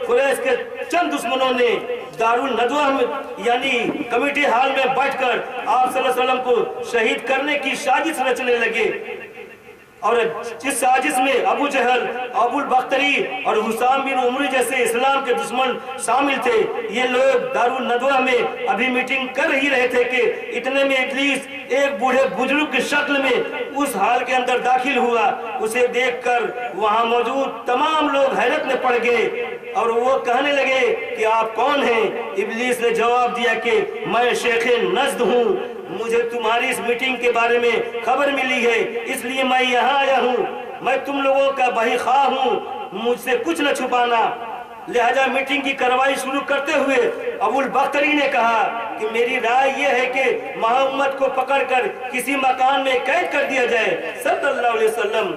कुरैश के चंद दुश्मनों ने दारुल नदवा में यानी कमेटी हॉल में बैठकर आप सल्लल्लाहु अलैहि वसल्लम को शहीद करने की साजिश रचने लगे। और इस साजिश में अबू जहल, अबुल बख्तरी और हुसाम बिन उमरी जैसे इस्लाम के दुश्मन शामिल थे। ये लोग दारुल नदवा में अभी मीटिंग कर ही रहे थे कि इतने में इब्लीस एक बूढ़े बुजुर्ग की शक्ल में उस हाल के अंदर दाखिल हुआ। उसे देखकर वहां मौजूद तमाम लोग हैरत में पड़ गए और वो कहने लगे कि आप कौन हैं? इब्लीस ने जवाब दिया कि मैं शेख नज़्द हूँ, मुझे तुम्हारी इस मीटिंग के बारे में खबर मिली है, इसलिए मैं यहाँ आया हूँ। मैं तुम लोगों का बही ख्वाह हूँ, मुझसे कुछ न छुपाना। लिहाजा मीटिंग की कार्रवाई शुरू करते हुए अबुल बख्तरी ने कहा कि मेरी राय यह है कि मोहम्मद को पकड़कर किसी मकान में कैद कर दिया जाए सल्लल्लाहु अलैहि वसल्लम।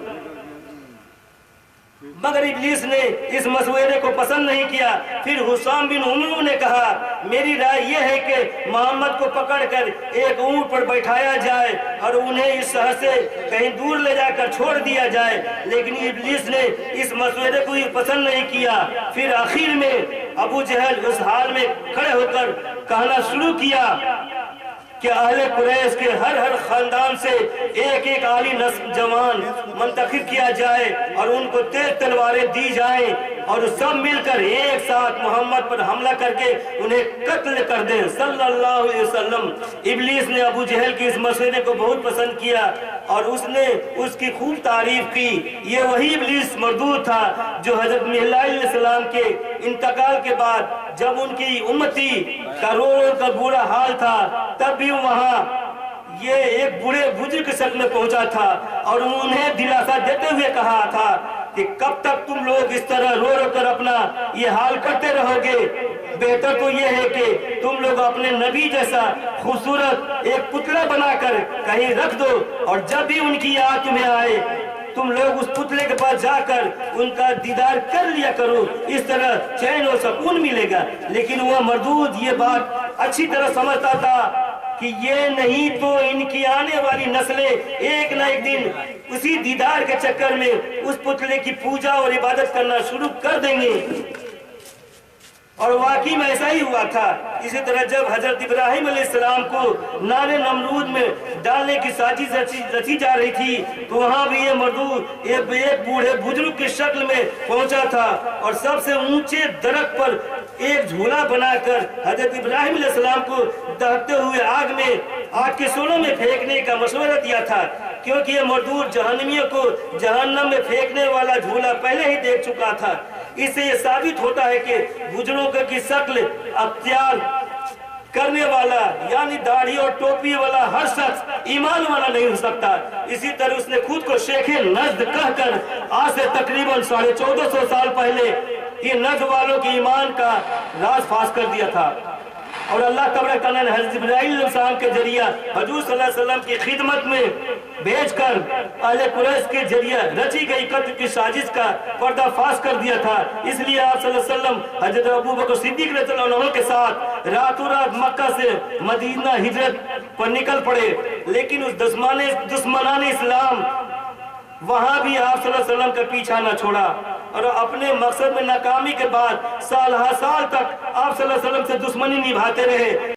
मगर इब्लीस ने इस मशवरे को पसंद नहीं किया। फिर हुसाम बिन उमर ने कहा मेरी राय यह है कि मोहम्मद को पकड़कर एक ऊंट पर बैठाया जाए और उन्हें इस शहर से कहीं दूर ले जाकर छोड़ दिया जाए। लेकिन इब्लीस ने इस मशवरे को पसंद नहीं किया। फिर आखिर में अबू जहल उस हाल में खड़े होकर कहना शुरू किया कि अहले कुरैश के हर खानदान से एक एक आली नस्ल जवान मुंतखब किया जाए और उनको तेज तलवारें दी जाएं और सब मिलकर एक साथ मोहम्मद पर हमला करके उन्हें कत्ल कर दें सल्लल्लाहु अलैहि वसल्लम। इब्लीस ने अबू जहल की इस मशवरे को बहुत पसंद किया और उसने उसकी खूब तारीफ की। ये वही इब्लीस मरदूद था जो हजरत अलैहिस्सलाम के इंतकाल के बाद जब उनकी उम्मती का रो का बुरा हाल था तब भी वहाँ ये एक बूढ़े बुजुर्ग के शक्ल में पहुंचा था और उन्हें दिलासा देते हुए कहा था कि कब तक तुम लोग इस तरह रो रो कर अपना ये हाल करते रहोगे? बेहतर तो ये है कि तुम लोग अपने नबी जैसा खूबसूरत एक पुतला बनाकर कहीं रख दो और जब भी उनकी याद तुम्हें आए तुम लोग उस पुतले के पास जाकर उनका दीदार कर लिया करो। इस तरह चैन और सुकून मिलेगा। लेकिन वह मरदूद ये बात अच्छी तरह समझता था कि ये नहीं तो इनकी आने वाली नस्लें एक न एक दिन उसी दीदार के चक्कर में उस पुतले की पूजा और इबादत करना शुरू कर देंगे। और वाकई में ऐसा ही हुआ था। इसी तरह जब हजरत इब्राहिम अलैहिस्सलाम को नारे नमरूद में डालने की साजिश रची जा रही थी तो वहाँ भी ये मरदूद एक बूढ़े बुजुर्ग की शक्ल में पहुंचा था और सबसे ऊंचे दरख्त पर एक झूला बनाकर हजरत इब्राहिम अलैहिस्सलाम को दहकते हुए आग के शोलों में फेंकने का मशवरा दिया था, क्योंकि ये मरदूद जहन्नमियों को जहन्नम में फेंकने वाला झूला पहले ही देख चुका था। इससे ये साबित होता है कि बुजुर्गों की शक्ल अख्तियार करने वाला यानी दाढ़ी और टोपी वाला हर शख्स ईमान वाला नहीं हो सकता। इसी तरह उसने खुद को शेख नज़्द कहकर आज से तकरीबन 1450 साल पहले ये नज़्द वालों के ईमान का राज फाश कर दिया था। और अल्लाह तबारक व तआला ने हज़रत इब्राहीम अलैहिस्सलाम के जरिए हुजूर सल्लल्लाहु अलैहि वसल्लम की खिदमत में भेजकर अहले कुरैश के जरिए रची गई कत्ल की साजिश का पर्दाफाश कर दिया था। इसलिए आप सल्लल्लाहु अलैहि वसल्लम हज़रत अबू बकर सिद्दीक़ रज़ियल्लाहु अन्हु के साथ रातों रात मक्का से मदीना हिजरत पर निकल पड़े। लेकिन उस दुश्मनाने इस्लाम वहां भी आप सल्लल्लाहु अलैहि वसल्लम का पीछा न छोड़ा और अपने मकसद में नाकामी के बाद साल हर साल तक आप सल्लल्लाहु अलैहि वसल्लम से दुश्मनी निभाते रहे।